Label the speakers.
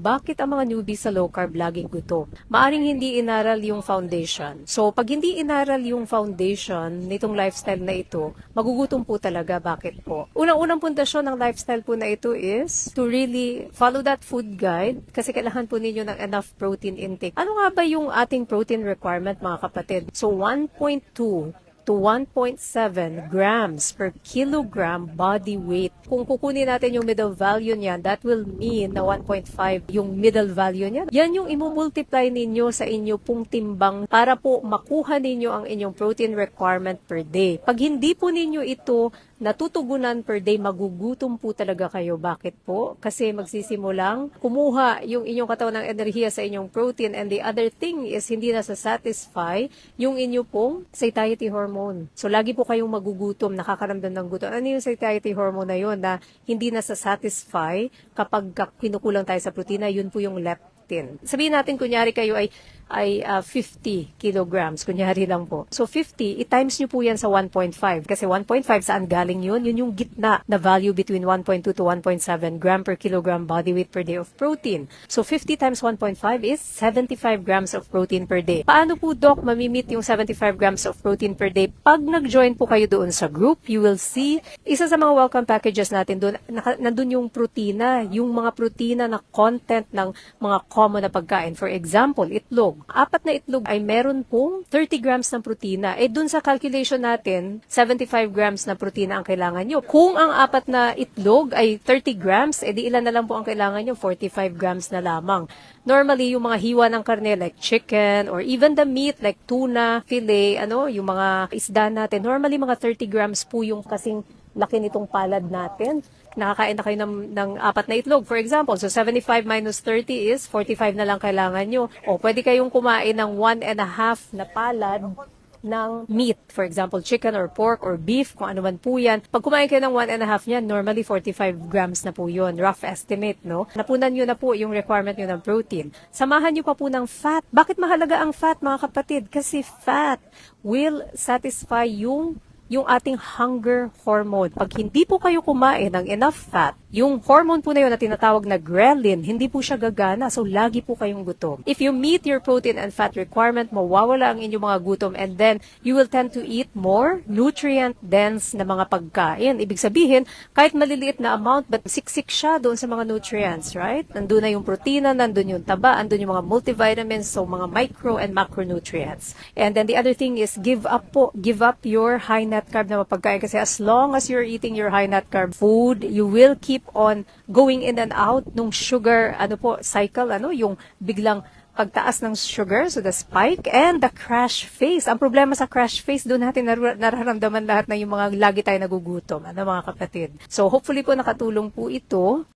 Speaker 1: bakit ang mga newbies sa low carb laging gutom? Maaring hindi inaral yung foundation. So, pag hindi inaral yung foundation nitong lifestyle na ito, magugutom po talaga. Bakit po? Unang-unang pundasyon ng lifestyle po na ito is to really follow that food guide kasi kailangan po ninyo ng enough protein intake. Ano nga ba yung ating protein requirement, mga kapatid? So, 1.2 to 1.7 grams per kilogram body weight. Kung kukunin natin yung middle value niyan, that will mean na 1.5 yung middle value niyan. Yan yung imumultiply ninyo sa inyo pong timbang para po makuha ninyo ang inyong protein requirement per day. Pag hindi po ninyo ito natutugunan per day, magugutom po talaga kayo. Bakit po? Kasi magsisimulang kumuha yung inyong katawan ng enerhiya sa inyong protein, and the other thing is hindi na satisfy yung inyo pong satiety hormone. So, lagi po kayong magugutom, nakakaramdam ng gutom. Ano yung satiety hormone na yun na hindi na satisfy kapag kinukulang tayo sa protina? Yun po yung leptin. Sabihin natin, kunyari kayo ay 50 kilograms, kunyari lang po. So 50, i-times nyo po yan sa 1.5. Kasi 1.5, saan galing yun? Yun yung gitna na value between 1.2 to 1.7 gram per kilogram body weight per day of protein. So 50 times 1.5 is 75 grams of protein per day. Paano po, Doc, mamimit yung 75 grams of protein per day? Pag nag-join po kayo doon sa group, you will see, isa sa mga welcome packages natin doon, nandun yung protina, yung mga protina na content ng mga common na pagkain. For example, itlog. 4 na itlog ay meron pong 30 grams ng protina. Dun sa calculation natin, 75 grams na protina ang kailangan nyo. Kung ang 4 na itlog ay 30 grams, di ilan na lang po ang kailangan nyo? 45 grams na lamang. Normally, yung mga hiwa ng karne like chicken or even the meat like tuna, filet, yung mga isda natin, normally mga 30 grams po yung kasing laki nitong palad natin. Nakakain na kayo ng 4 na itlog, for example. So, 75 minus 30 is 45 na lang kailangan nyo. O, pwede kayong kumain ng 1.5 na palad ng meat. For example, chicken or pork or beef, kung ano man po yan. Pag kumain kayo ng 1.5 niyan, normally 45 grams na po yun. Rough estimate, no? Napunan nyo na po yung requirement nyo ng protein. Samahan nyo pa po ng fat. Bakit mahalaga ang fat, mga kapatid? Kasi fat will satisfy yung ating hunger hormone. Pag hindi po kayo kumain ng enough fat, yung hormone po na yun na tinatawag na ghrelin, hindi po siya gagana. So, lagi po kayong gutom. If you meet your protein and fat requirement, mawawala ang inyong mga gutom, and then you will tend to eat more nutrient-dense na mga pagkain. Ibig sabihin, kahit maliliit na amount, but siksik siya doon sa mga nutrients, right? Nandun na yung protina, nandun yung taba, nandun yung mga multivitamins, so mga micro and macronutrients. And then the other thing is, give up your high net carb na mapagkain, kasi as long as you're eating your high net carb food, you will keep on going in and out nung sugar, cycle, yung biglang pagtaas ng sugar, so the spike, and the crash phase. Ang problema sa crash phase, doon natin nararamdaman lahat na yung mga lagi tayo nagugutom, mga kapatid. So, hopefully po nakatulong po ito.